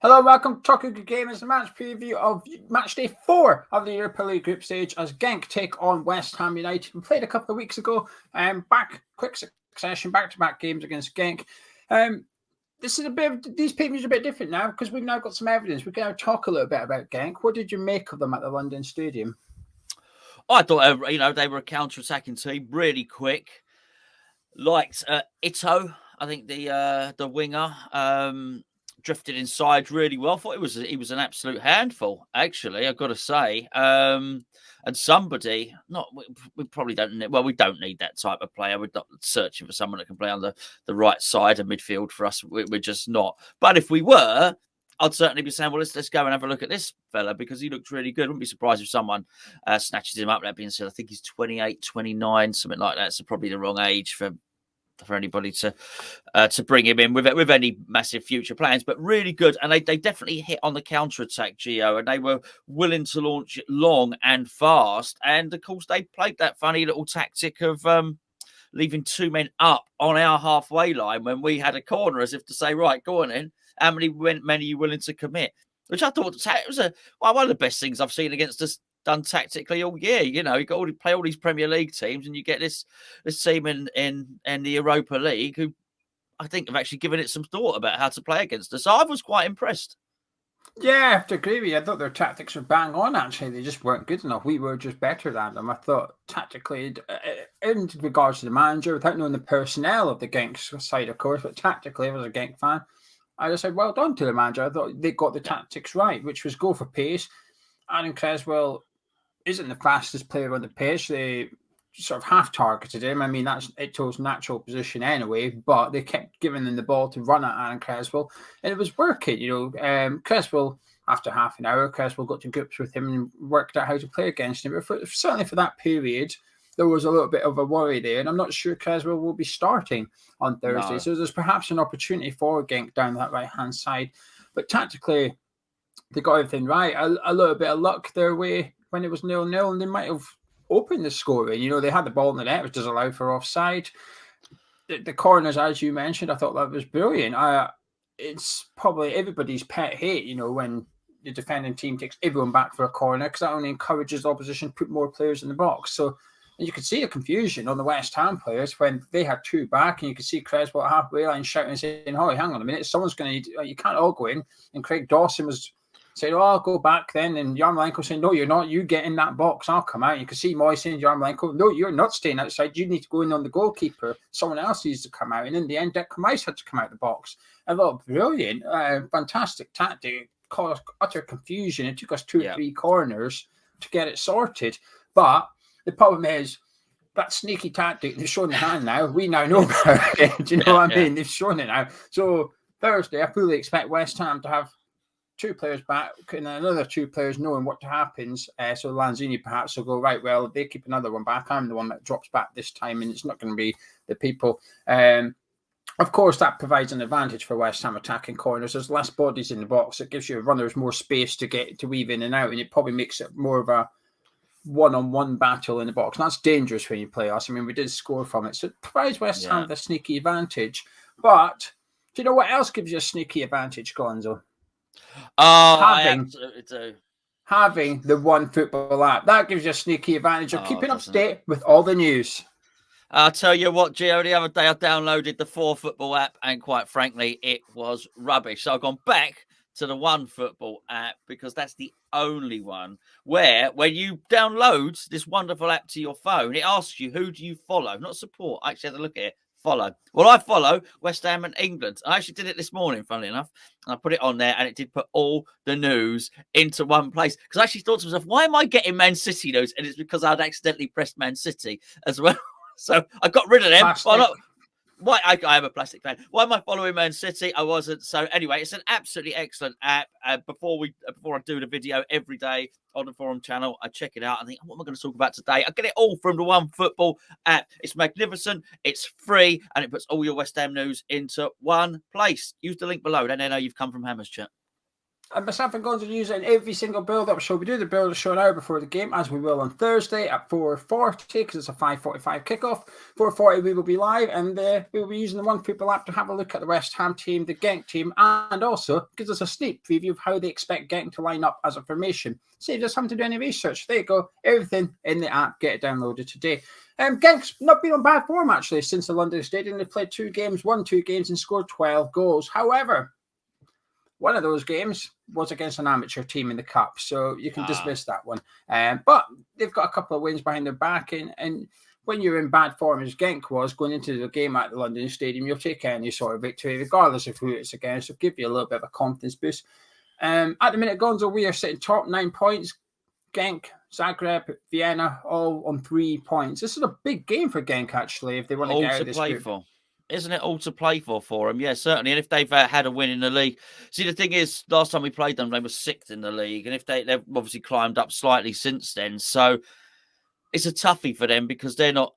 Hello, welcome to Talking Good Gamers, the match preview of match day 4 of the Europa League group stage as Genk take on West Ham United. We played a couple of weeks ago, quick succession, back-to-back games against Genk. These previews are a bit different now because we've now got some evidence. We can now talk a little bit about Genk. What did you make of them at the London Stadium? I thought, they were a counter-attacking team, really quick. Liked Ito, I think the winger, drifted inside really well. I thought he was an absolute handful, actually, I've got to say. And somebody, we probably don't need, we don't need that type of player. We're not searching for someone that can play on the right side of midfield for us. We're just not. But if we were, I'd certainly be saying, well, let's go and have a look at this fella because he looks really good. Wouldn't be surprised if someone snatches him up. That being said, I think he's 28, 29, something like that. So probably the wrong age for anybody to bring him in with any massive future plans. But really good, and they definitely hit on the counter attack, Geo, and they were willing to launch it long and fast. And of course, they played that funny little tactic of leaving two men up on our halfway line when we had a corner, as if to say, right, go on in. How many are you willing to commit? Which I thought was one of the best things I've seen against us done tactically all year. You got to play all these Premier League teams, and you get this team in the Europa League who I think have actually given it some thought about how to play against us. So I was quite impressed. Yeah, I have to agree with you. I thought their tactics were bang on, actually. They just weren't good enough. We were just better than them. I thought tactically, in regards to the manager, without knowing the personnel of the Genk side, of course, but tactically, I was a Genk fan. I just said, well done to the manager. I thought they got the tactics right, which was go for pace. Aaron Creswell isn't the fastest player on the pitch. They sort of half-targeted him. I mean, that's Ito's natural position anyway, but they kept giving him the ball to run at Aaron Creswell, and it was working. Creswell, after half an hour, Creswell got to grips with him and worked out how to play against him. But certainly for that period, there was a little bit of a worry there, and I'm not sure Creswell will be starting on Thursday. No. So there's perhaps an opportunity for Genk down that right-hand side. But tactically, they got everything right. A little bit of luck their way when it was 0-0, and they might have opened the scoring. They had the ball in the net, which does allow for offside. The corners, as you mentioned, I thought that was brilliant. It's probably everybody's pet hate, when the defending team takes everyone back for a corner, because that only encourages the opposition to put more players in the box. So you could see the confusion on the West Ham players when they had two back, and you could see Creswell at halfway line shouting and saying, "Oh, hang on a minute, someone's going to, you can't all go in." And Craig Dawson was saying, "Oh, I'll go back then." And Yarmolenko saying, "No, you're not. You get in that box. I'll come out." You can see Moy saying, "Yarmolenko, no, you're not staying outside. You need to go in on the goalkeeper. Someone else needs to come out." And in the end, Declan Rice had to come out the box. I thought, brilliant, fantastic tactic, caused utter confusion. It took us 2 or 3 corners to get it sorted. But the problem is, that sneaky tactic, they've shown the hand now. We now know about it. Do you know what I mean? They've shown it now. So Thursday, I fully expect West Ham to have 2 players back and another 2 players knowing what happens. So Lanzini perhaps will go, right, well, they keep another one back. I'm the one that drops back this time, and it's not going to be the people. Of course, that provides an advantage for West Ham attacking corners. There's less bodies in the box. It gives your runners more space to weave in and out, and it probably makes it more of a one-on-one battle in the box. And that's dangerous when you play us. I mean, we did score from it. So it provides West Ham the sneaky advantage. But do you know what else gives you a sneaky advantage, Gonzo? I absolutely do. Having the OneFootball app. That gives you a sneaky advantage of keeping up to date with all the news. I'll tell you what, Gio, the other day I downloaded the 4Football app, and quite frankly, it was rubbish. So I've gone back to the OneFootball app because that's the only one where when you download this wonderful app to your phone, it asks you, who do you follow? Not support. I actually had to look at it. Follow. Well, I follow West Ham and England. I actually did it this morning, funnily enough. And I put it on there, and it did put all the news into one place. Because I actually thought to myself, why am I getting Man City news? And it's because I'd accidentally pressed Man City as well. So I got rid of them. Why I am a plastic fan. Why am I following Man City? I wasn't. So anyway, it's an absolutely excellent app. Before I do the video every day on the forum channel, I check it out. I think, what am I going to talk about today? I get it all from the OneFootball app. It's magnificent. It's free, and it puts all your West Ham news into one place. Use the link below. Then they know you've come from Hammers Chat. And myself and Gonzo use it in every single build-up. So we do the build-up show now before the game, as we will on Thursday at 4:40, because it's a 5:45 kickoff. 4:40 we will be live, and we will be using the OneFootball app to have a look at the West Ham team, the Genk team, and also gives us a sneak preview of how they expect Genk to line up as a formation. Saves us having to do any research. There you go. Everything in the app. Get it downloaded today. Genk's not been on bad form, actually, since the London Stadium. They've played 2 games, won 2 games, and scored 12 goals. However, one of those games was against an amateur team in the cup, so you can dismiss that one. But they've got a couple of wins behind their back, and when you're in bad form, as Genk was going into the game at the London Stadium, you'll take any sort of victory, regardless of who it's against. It'll give you a little bit of a confidence boost. At the minute, Gonzo, we are sitting top 9 points. Genk, Zagreb, Vienna, all on 3 points. This is a big game for Genk, actually, if they want to get out of this group. For. Isn't it all to play for them? Yeah, certainly. And if they've had a win in the league. See, the thing is, last time we played them, they were 6th in the league. And if they've obviously climbed up slightly since then. So it's a toughie for them because they're not,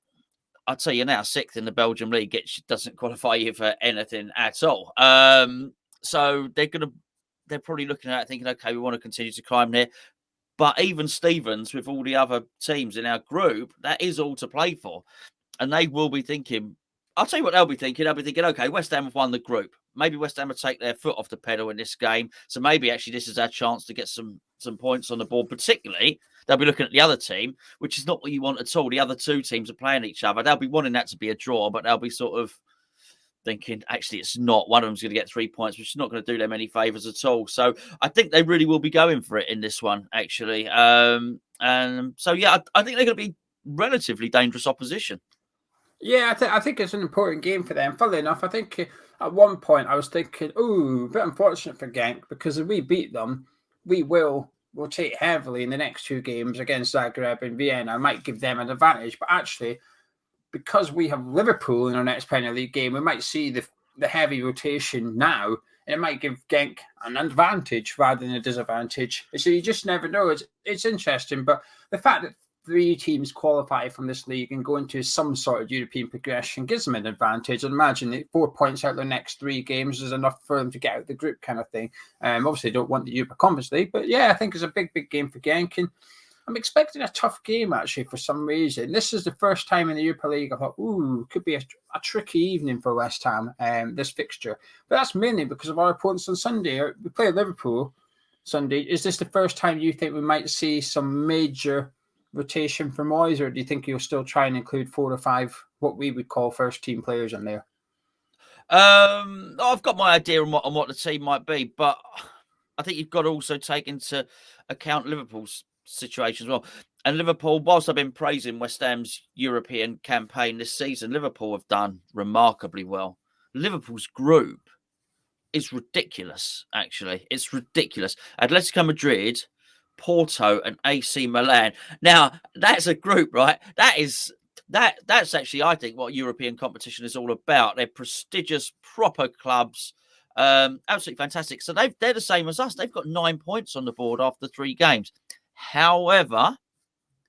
I'll tell you now, 6th in the Belgium league doesn't qualify you for anything at all. So they're probably looking at it thinking, okay, we want to continue to climb there. But even Stevens, with all the other teams in our group, that is all to play for. And they will be thinking, I'll tell you what they'll be thinking. They'll be thinking, okay, West Ham have won the group. Maybe West Ham will take their foot off the pedal in this game. So maybe actually this is our chance to get some points on the board. Particularly, they'll be looking at the other team, which is not what you want at all. The other 2 teams are playing each other. They'll be wanting that to be a draw, but they'll be sort of thinking, actually, it's not. One of them's going to get 3 points, which is not going to do them any favours at all. So I think they really will be going for it in this one, actually. And so, yeah, I think they're going to be relatively dangerous opposition. Yeah, I think it's an important game for them. Funnily enough, I think at one point I was thinking, a bit unfortunate for Genk, because if we beat them, we'll rotate heavily in the next 2 games against Zagreb and Vienna. I might give them an advantage, but actually, because we have Liverpool in our next Premier League game, we might see the heavy rotation now, and it might give Genk an advantage rather than a disadvantage. So you just never know. It's interesting, but the fact that 3 teams qualify from this league and go into some sort of European progression gives them an advantage. And imagine that 4 points out of the next 3 games is enough for them to get out of the group, kind of thing. Obviously, they don't want the Europa Conference League, but yeah, I think it's a big game for Genk. And I'm expecting a tough game, actually, for some reason. This is the first time in the Europa League I thought, could be a tricky evening for West Ham, this fixture. But that's mainly because of our opponents on Sunday. We play Liverpool Sunday. Is this the first time you think we might see some major rotation for Moyes, or do you think you'll still try and include 4 or 5 what we would call first team players in there? I've got my idea on what the team might be, but I think you've got to also take into account Liverpool's situation as well. And Liverpool, whilst I've been praising West Ham's European campaign this season, Liverpool have done remarkably well. Liverpool's group is ridiculous, actually. It's ridiculous. Atletico Madrid, Porto and AC Milan. Now, that's a group, right? That's actually, I think, what European competition is all about. They're prestigious, proper clubs. Absolutely fantastic. So they're the same as us. They've got 9 points on the board after 3 games. However,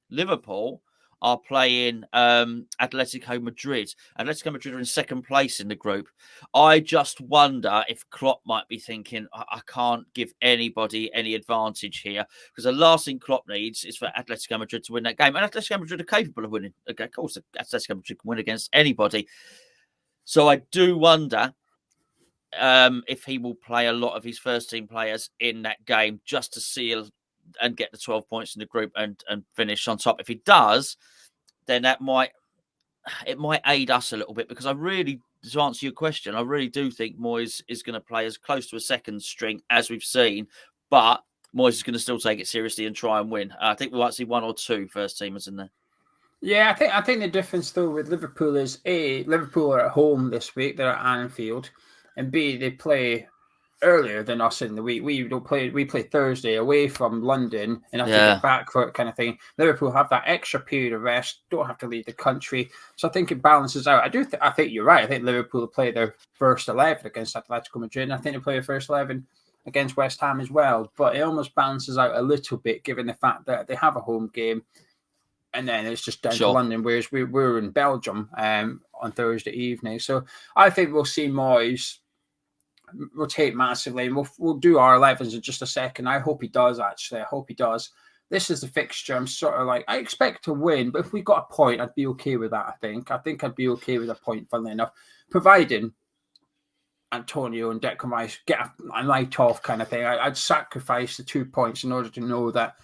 Liverpool are playing Atletico Madrid. Atletico Madrid are in 2nd place in the group. I just wonder if Klopp might be thinking, I can't give anybody any advantage here, because the last thing Klopp needs is for Atletico Madrid to win that game. And Atletico Madrid are capable of winning. Okay, of course, Atletico Madrid can win against anybody. So I do wonder if he will play a lot of his first team players in that game just to seal and get the 12 points in the group and finish on top. If he does, then it might aid us a little bit, because I really, to answer your question, I really do think Moyes is going to play as close to a second string as we've seen, but Moyes is going to still take it seriously and try and win. I think we might see 1 or 2 first teamers in there. Yeah, I think the difference though with Liverpool is Liverpool are at home this week. They're at Anfield, and B, they play earlier than us in the week. We play Thursday away from London and have to get back for it, kind of thing. Liverpool have that extra period of rest, don't have to leave the country. So I think it balances out. I think you're right. I think Liverpool will play their first 11 against Atletico Madrid, and I think they'll play their first 11 against West Ham as well. But it almost balances out a little bit, given the fact that they have a home game, and then it's just down to London, whereas we're in Belgium on Thursday evening. So I think we'll see Moyes rotate massively, and we'll do our 11s in just a second. I hope he does, actually. I hope he does. This is the fixture. I'm sort of like, I expect to win, but if we got a point, I'd be okay with that, I think. I think I'd be okay with a point, funnily enough, providing Antonio and Declan Rice get a night off kind of thing. I'd sacrifice the 2 points in order to know that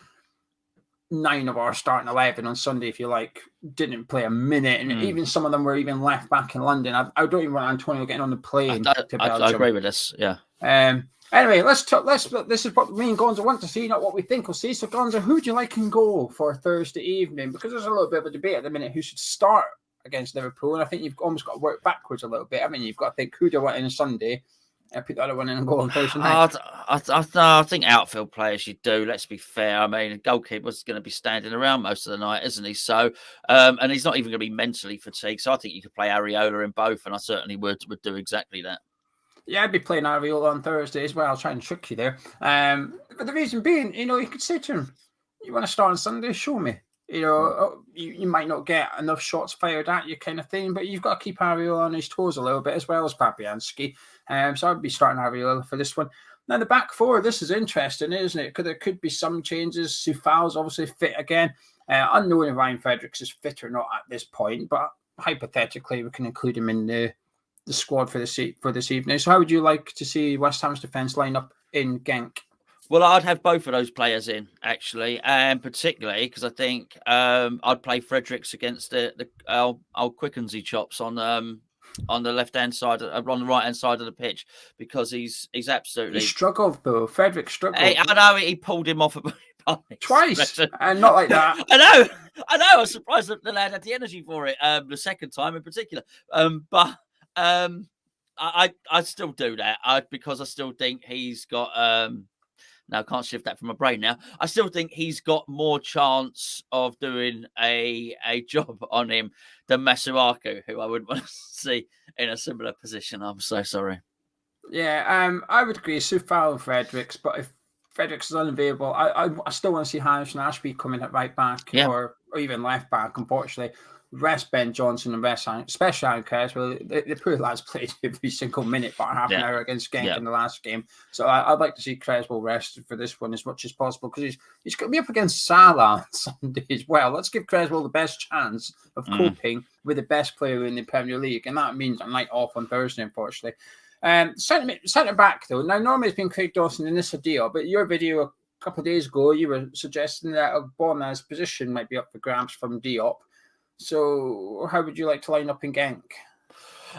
9 of our starting 11 on Sunday, if you like, didn't play a minute, and even some of them were even left back in London. I don't even want Antonio getting on the plane to Belgium. I agree with this. Yeah. Anyway, let's talk. This is what me and Gonzo want to see, not what we think we'll see. So, Gonzo, who do you like in goal for Thursday evening? Because there's a little bit of a debate at the minute who should start against Liverpool, and I think you've almost got to work backwards a little bit. I mean, you've got to think who do I want in on Sunday, and put the other one in and goal on Thursday night. I think outfield players you do. Let's be fair. I mean, a goalkeeper's going to be standing around most of the night, isn't he? So, and he's not even going to be mentally fatigued. So I think you could play Areola in both, and I certainly would do exactly that. Yeah, I'd be playing Areola on Thursday as well. I'll try and trick you there. But the reason being, you could say to him, you want to start on Sunday? Show me. You might not get enough shots fired at you kind of thing, but you've got to keep Areola on his toes a little bit, as well as Fabianski. So I'd be starting Areola for this one. Now, the back four, this is interesting, isn't it? Because there could be some changes. Soufal's obviously fit again. Unknown if Ryan Fredericks is fit or not at this point, but hypothetically, we can include him in the squad for this evening. So how would you like to see West Ham's defence line up in Genk? Well, I'd have both of those players in, actually, and particularly because I think I'd play Fredericks against the old Quickensy chops on the left-hand side, on the right-hand side of the pitch, because he's absolutely... He struggled, though. Fredericks struggled. I know, he pulled him off twice, and not like that. I know. I was surprised that the lad had the energy for it, the second time in particular. But I still do that because I still think he's got... Now, I can't shift that from my brain now. I still think he's got more chance of doing a job on him than Masuaku, who I would want to see in a similar position. I'm so sorry. Yeah, I would agree. Soufal and Fredericks, but if Fredericks is unavailable, I still want to see Harrison Ashby coming at right back or even left back, unfortunately. Rest Ben Johnson and rest especially Aaron Creswell. The poor lads played every single minute for half an hour against Genk in the last game. So I'd like to see Creswell rested for this one as much as possible, because he's going to be up against Salah on Sunday as well. Let's give Creswell the best chance of coping with the best player in the Premier League, and that means a night off on Thursday, unfortunately. Centre back, though. Now, normally it's been Craig Dawson and Issa Diop, but your video a couple of days ago, you were suggesting that Ogbona's position might be up for grabs from Diop. So, how would you like to line up in Genk?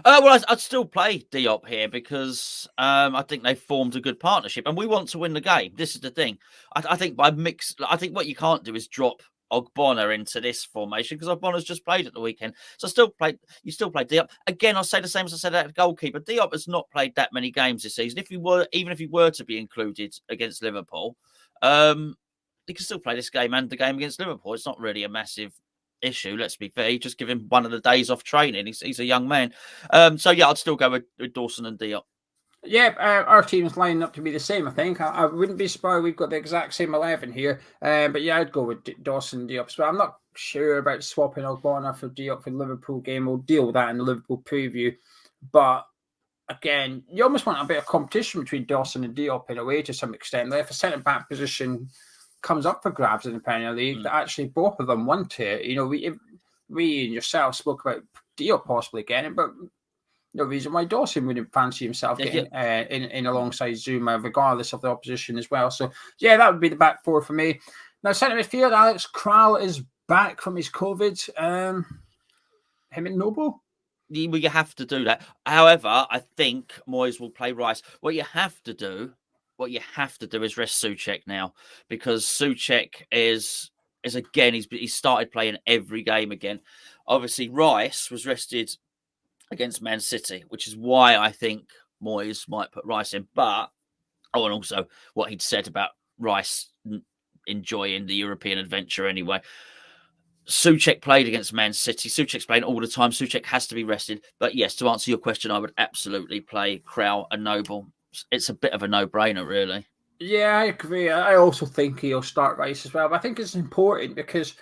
Well, I'd still play Diop here because I think they've formed a good partnership, and we want to win the game. This is the thing. I think I think what you can't do is drop Ogbonna into this formation, because Ogbonna's just played at the weekend. So you still play Diop. Again, I'll say the same as I said at the goalkeeper. Diop has not played that many games this season. Even if he were to be included against Liverpool, he can still play this game and the game against Liverpool. It's not really a massive issue, let's be fair. Just give him one of the days off training. He's a young man. So yeah, I'd still go with Dawson and Diop. Yeah, our team's lining up to be the same, I think. I wouldn't be surprised we've got the exact same 11 here. But yeah, I'd go with Dawson and Diop. So I'm not sure about swapping Ogbonna for Diop for the Liverpool game. We'll deal with that in the Liverpool preview. But again, you almost want a bit of competition between Dawson and Diop in a way, to some extent. If a centre-back position comes up for grabs in the Premier League, that actually both of them want it. We and yourself spoke about Diop possibly getting it, but no reason why Dawson wouldn't fancy himself getting in alongside Zuma, regardless of the opposition as well. So yeah, that would be the back four for me. Now, centre midfield, Alex Kral is back from his COVID. Him and Noble? You have to do that. However, I think Moyes will play Rice. What you have to do is rest Souček now, because Souček is again, he's started playing every game again. Obviously, Rice was rested against Man City, which is why I think Moyes might put Rice in. But and also what he'd said about Rice enjoying the European adventure anyway. Souček played against Man City. Souček's playing all the time. Souček has to be rested. But yes, to answer your question, I would absolutely play Kral and Noble. It's a bit of a no-brainer, really. Yeah, I agree. I also think he'll start Rice as well. But I think it's important because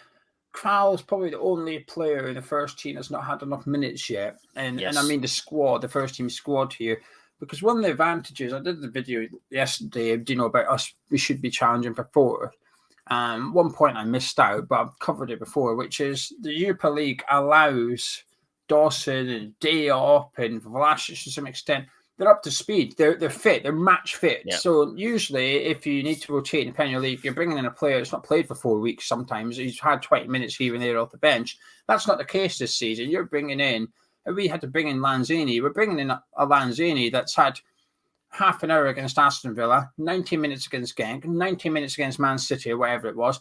Kral's probably the only player in the first team that's not had enough minutes yet. And I mean the squad, the first team squad here. because one of the advantages, I did the video yesterday, about us, we should be challenging for fourth. One point I missed out, but I've covered it before, which is the Europa League allows Dawson and Diop and Vlasic to some extent. They're up to speed. They're fit. They're match fit. Yeah. So usually, if you need to rotate in the Premier League, you're bringing in a player that's not played for 4 weeks. Sometimes he's had 20 minutes here and there off the bench. That's not the case this season. You're bringing in. We had to bring in Lanzini. We're bringing in a Lanzini that's had half an hour against Aston Villa, 90 minutes against Genk, 90 minutes against Man City, or whatever it was.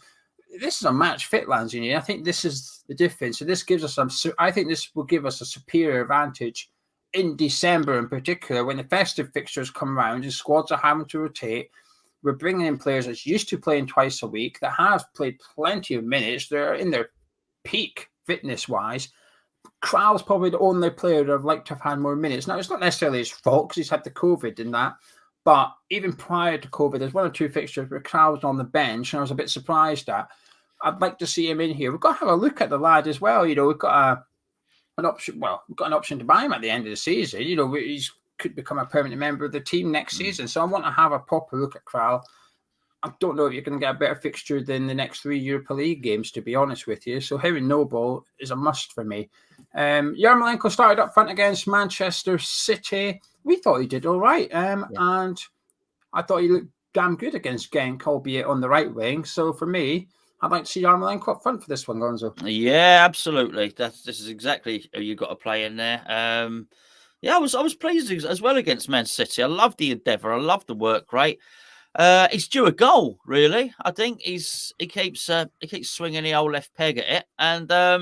This is a match fit Lanzini. I think this is the difference. So this gives us I think this will give us a superior advantage in December, in particular, when the festive fixtures come around and squads are having to rotate. We're bringing in players that's used to playing twice a week, that have played plenty of minutes. They're in their peak fitness-wise. Kral's probably the only player that I'd like to have had more minutes. Now, it's not necessarily his fault because he's had the COVID and that, but even prior to COVID, there's 1 or 2 fixtures where Kral was on the bench, and I was a bit surprised at. I'd like to see him in here. We've got to have a look at the lad as well. We've got an option. Well, we've got an option to buy him at the end of the season. He's could become a permanent member of the team next season. So I want to have a proper look at Kral. I don't know if you're going to get a better fixture than the next 3 Europa League games, to be honest with you. So having Noble is a must for me. Yarmolenko started up front against Manchester City. We thought he did all right. And I thought he looked damn good against Genk, albeit on the right wing. So for me, I'd like to see Yarmolenko up front for this one, Gonzo. Yeah, absolutely. This is exactly who you've got to play in there. I was pleased as well against Man City. I love the endeavour. I love the work rate. He's due a goal, really. I think he keeps swinging the old left peg at it, and I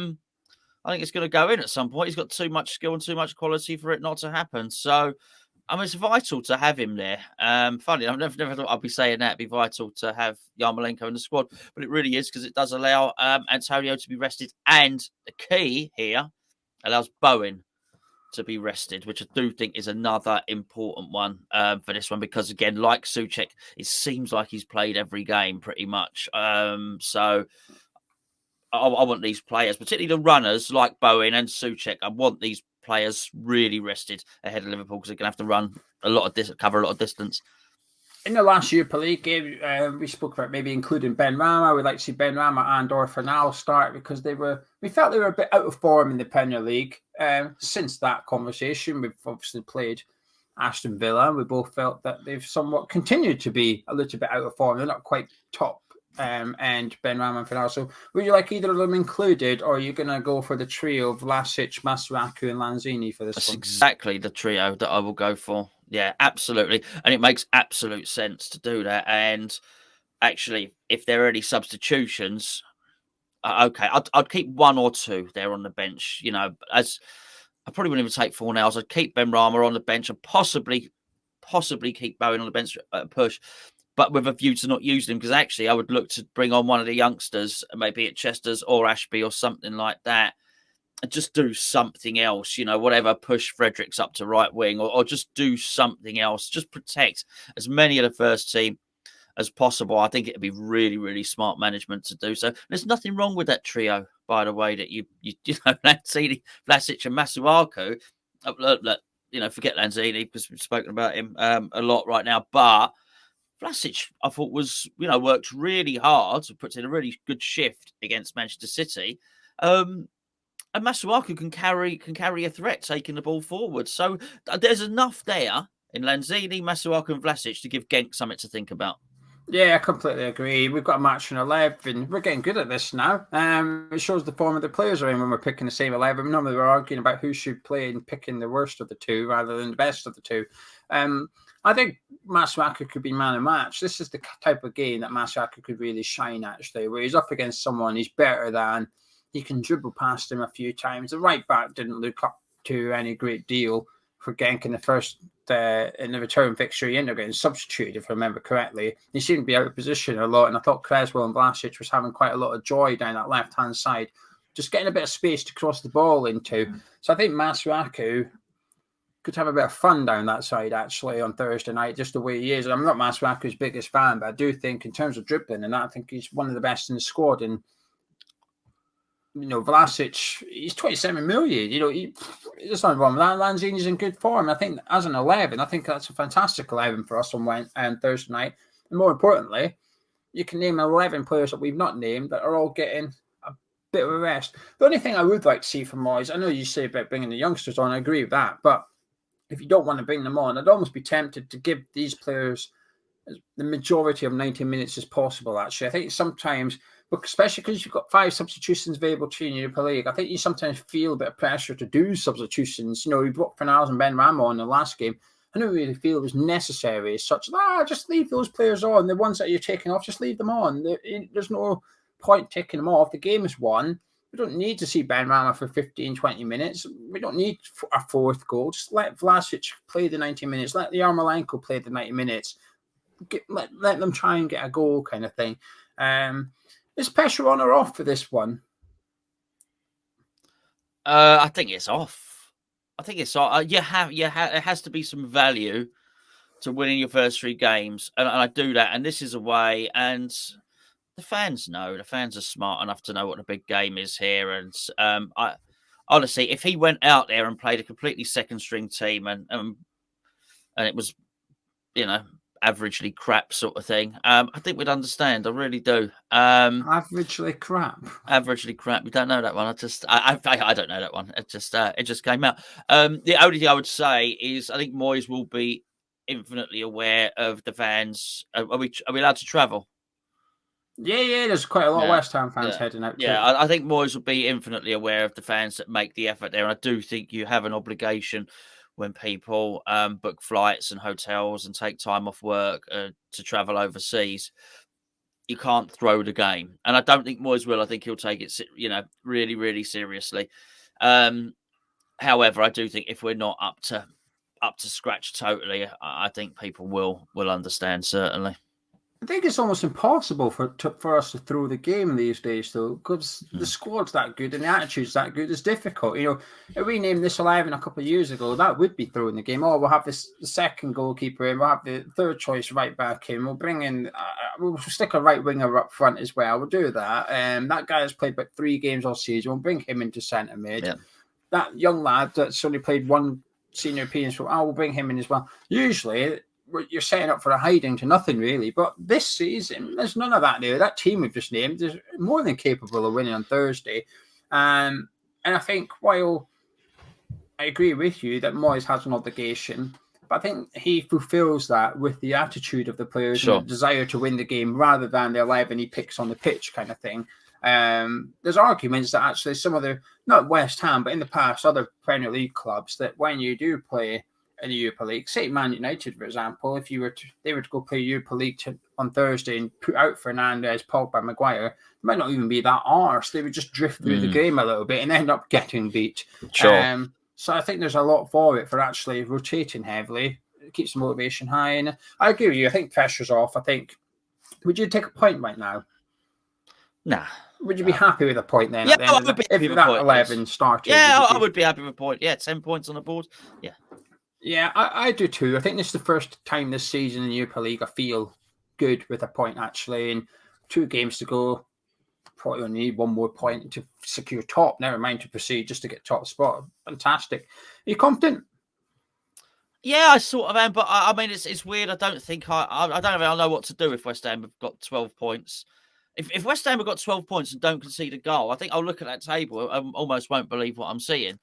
think it's going to go in at some point. He's got too much skill and too much quality for it not to happen. So, it's vital to have him there. Funny, I've never thought I'd be saying that. It'd be vital to have Yarmolenko in the squad, but it really is, because it does allow Antonio to be rested, and the key here allows Bowen to be rested, which I do think is another important one for this one, because again, like Souček, it seems like he's played every game pretty much. So I want these players, particularly the runners like Bowen and Souček, I want these players really rested ahead of Liverpool, because they're going to have to run cover a lot of distance. In the last Europa League game, we spoke about maybe including Ben Rama. We'd like to see Ben Rama and or Fernal start, because we felt they were a bit out of form in the Premier League. Since that conversation, we've obviously played Aston Villa. We both felt that they've somewhat continued to be a little bit out of form. They're not quite top end, Ben Rama and Fernal. So would you like either of them included, or are you going to go for the trio of Vlasic, Masuaku and Lanzini for this one? That's exactly the trio that I will go for. Yeah, absolutely. And it makes absolute sense to do that. And actually, if there are any substitutions, okay, I'd keep 1 or 2 there on the bench. As I probably wouldn't even take Fornals. I'd keep Ben Rama on the bench and possibly keep Bowen on the bench at a push, but with a view to not using him, because actually I would look to bring on one of the youngsters, maybe at Chester's or Ashby or something like that, and just do something else, whatever, push Fredericks up to right wing, or just do something else, just protect as many of the first team as possible. I think it'd be really, really smart management to do so. There's nothing wrong with that trio, by the way, that you Lanzini, Vlasic and Masuaku. Forget Lanzini, because we've spoken about him a lot right now, but Vlasic, I thought, was, worked really hard, puts in a really good shift against Manchester City. And Masuaku can carry a threat, taking the ball forward. So there's enough there in Lanzini, Masuaku and Vlasic to give Genk something to think about. Yeah, I completely agree. We've got a match in 11. We're getting good at this now. It shows the form of the players are in when we're picking the same 11. Normally we're arguing about who should play and picking the worst of the two rather than the best of the two. I think Masuaku could be man of match. This is the type of game that Masuaku could really shine, actually, where he's up against someone he's better than. He can dribble past him a few times. The right back didn't look up to any great deal for Genk in the return fixture. He ended up getting substituted, if I remember correctly. He seemed to be out of position a lot, and I thought Creswell and Vlasic was having quite a lot of joy down that left-hand side, just getting a bit of space to cross the ball into. So I think Masuaku could have a bit of fun down that side, actually, on Thursday night, just the way he is. I'm not Masuaku's biggest fan, but I do think in terms of dribbling and that, I think he's one of the best in the squad. And Vlasic, he's 27 million. There's nothing wrong with that. Lanzini's in good form. I think as an 11, I think that's a fantastic 11 for us on Thursday night. And more importantly, you can name 11 players that we've not named that are all getting a bit of a rest. The only thing I would like to see from Moyes, I know you say about bringing the youngsters on, I agree with that, but if you don't want to bring them on, I'd almost be tempted to give these players the majority of 90 minutes as possible, actually. I think sometimes, especially because you've got 5 substitutions available to you in Europa League, I think you sometimes feel a bit of pressure to do substitutions. We brought Fernandes and Ben Ramo on the last game. I don't really feel it was necessary as such. Just leave those players on. The ones that you're taking off, just leave them on. There's no point taking them off. The game is won. We don't need to see Ben Rama for 15, 20 minutes. We don't need a 4th goal. Just let Vlasic play the 90 minutes. Let the Yarmolenko play the 90 minutes. Let them try and get a goal kind of thing. Is pressure on or off for this one? I think it's off. I think it's off. It has to be some value to winning your first 3 games. And I do that. And this is a way. And the fans know. The fans are smart enough to know what the big game is here. And I honestly, if he went out there and played a completely second-string team and it was, averagely crap sort of thing, I think we'd understand. I really do. Averagely crap. Averagely crap. You don't know that one. I don't know that one. It just came out. The only thing I would say is I think Moyes will be infinitely aware of the fans. Are we allowed to travel? Yeah. There's quite a lot of West Ham fans heading out. I think Moyes will be infinitely aware of the fans that make the effort there. And I do think you have an obligation when people book flights and hotels and take time off work to travel overseas. You can't throw the game. And I don't think Moyes will. I think he'll take it, really, really seriously. However, I do think if we're not up to scratch totally, I think people will understand, certainly. I think it's almost impossible for us to throw the game these days, though, because the squad's that good and the attitude's that good. It's difficult. If we named this 11 a couple of years ago, that would be throwing the game. We'll have the second goalkeeper in. We'll have the third choice right back in. We'll bring in. We'll stick a right winger up front as well. We'll do that. That guy has played about 3 games all season. We'll bring him into centre mid. Yeah. That young lad that's only played 1 senior European, so we'll bring him in as well. Usually, you're setting up for a hiding to nothing, really. But this season, there's none of that there. That team we've just named is more than capable of winning on Thursday. And I think while I agree with you that Moyes has an obligation, but I think he fulfills that with the attitude of the players and the desire to win the game rather than the 11 he picks on the pitch kind of thing. There's arguments that actually some of the, not West Ham, but in the past, other Premier League clubs, that when you do play in the Europa League, say Man United, for example, if they were to go play Europa League on Thursday and put out Fernandes, Pogba, Maguire, it might not even be that arse. They would just drift through the game a little bit and end up getting beat. Sure. So I think there's a lot for it for actually rotating heavily. It keeps the motivation high. And I agree with you. I think pressure's off. I think, would you take a point right now? Nah. Would you be happy with a point then? Yeah, I would be happy with a point. 11 started. Yeah, I would be happy with a point. Yeah, 10 points on the board. Yeah. Yeah, I do too. I think this is the first time this season in the Europa League I feel good with a point, actually. And 2 games to go, probably only need 1 more point to secure top. Never mind to proceed just to get top spot. Fantastic. Are you confident? Yeah, I sort of am, but I mean, it's weird. I don't think I don't know what to do if West Ham have got 12 points. If West Ham have got 12 points and don't concede a goal, I think I'll look at that table and almost won't believe what I'm seeing.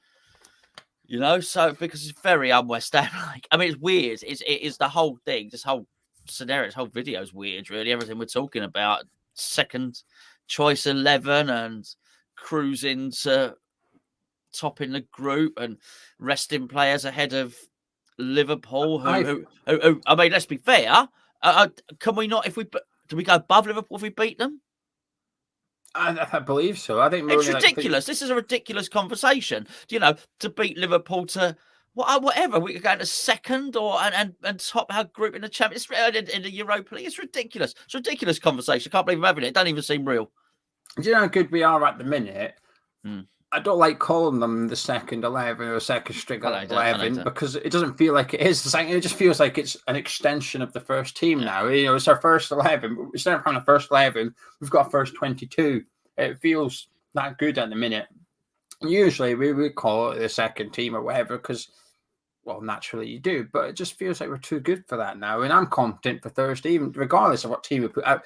So because it's very un-West Ham-like. I mean, it's weird. It is the whole thing, this whole scenario, this whole video is weird, really. Everything we're talking about, second choice 11 and cruising to top in the group and resting players ahead of Liverpool. Who I mean, let's be fair. Can we not? Do we go above Liverpool if we beat them? I believe so. I think it's ridiculous. This is a ridiculous conversation. To beat Liverpool to whatever we could go to second or and top our group in the Champions in the Europa League. It's ridiculous. It's a ridiculous conversation. I can't believe I'm having it. It doesn't even seem real. Do you know how good we are at the minute? I don't like calling them the second 11 or second string 11 because it doesn't feel like it is. It just feels like it's an extension of the first team now. It's our first 11. Instead of having a first 11, we've got a first 22. It feels that good at the minute. Usually we would call it the second team or whatever because, well, naturally you do, but it just feels like we're too good for that now. And I'm confident for Thursday, even regardless of what team we put out.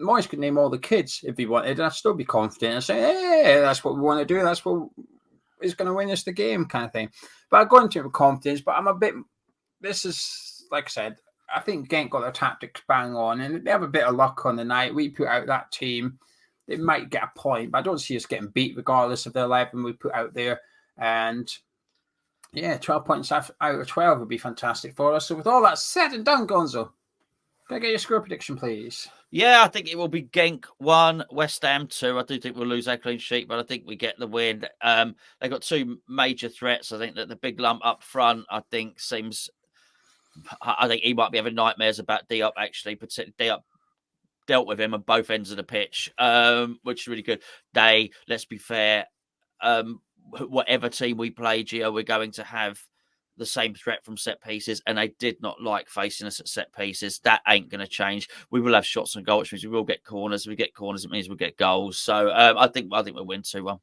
Moyes could name all the kids if he wanted, and I'd still be confident and say, hey, that's what we want to do. That's what is going to win us the game, kind of thing. But I go into it with confidence, but I'm a bit, this is, like I said, I think Genk got their tactics bang on, and they have a bit of luck on the night. We put out that team. They might get a point, but I don't see us getting beat regardless of the 11 we put out there. And yeah, 12 points out of 12 would be fantastic for us. So with all that said and done, Gonzo, can I get your score prediction, please? Yeah, I think it will be Genk 1, West Ham 2. I do think we'll lose our clean sheet, but I think we get the win. They've got two major threats. I think that the big lump up front, I think he might be having nightmares about Diop, actually. Diop dealt with him on both ends of the pitch, which is really good. Let's be fair, whatever team we play, Gio, we're going to have the same threat from set pieces, and they did not like facing us at set pieces. That ain't going to change. We will have shots on goal, which means we will get corners. If we get corners, it means we'll get goals. So I think we'll win 2-1.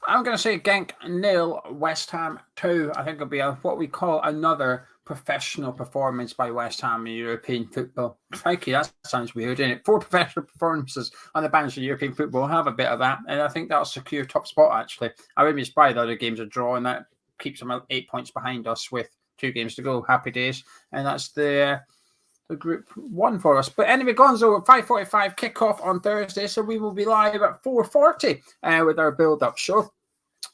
I'm going to say Genk 0, West Ham 2. I think it'll be what we call another professional performance by West Ham in European football. Crikey, that sounds weird, isn't it? 4 professional performances on the bench of European football. Have a bit of that, and I think that'll secure top spot, actually. I wouldn't be surprised the other games are drawing. That keeps them 8 points behind us with 2 games to go. Happy days. And that's the Group 1 for us. But anyway, Gonzo, 5:45 kickoff on Thursday, so we will be live at 4:40 with our build-up show.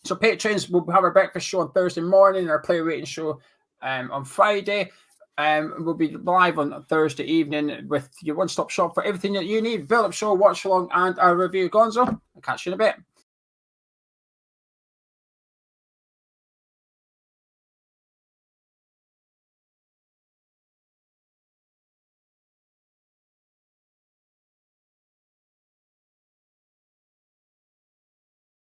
So patrons will have our breakfast show on Thursday morning, our player rating show on Friday. We'll be live on Thursday evening with your one-stop shop for everything that you need. Build-up show, watch along, and our review. Gonzo, I'll catch you in a bit.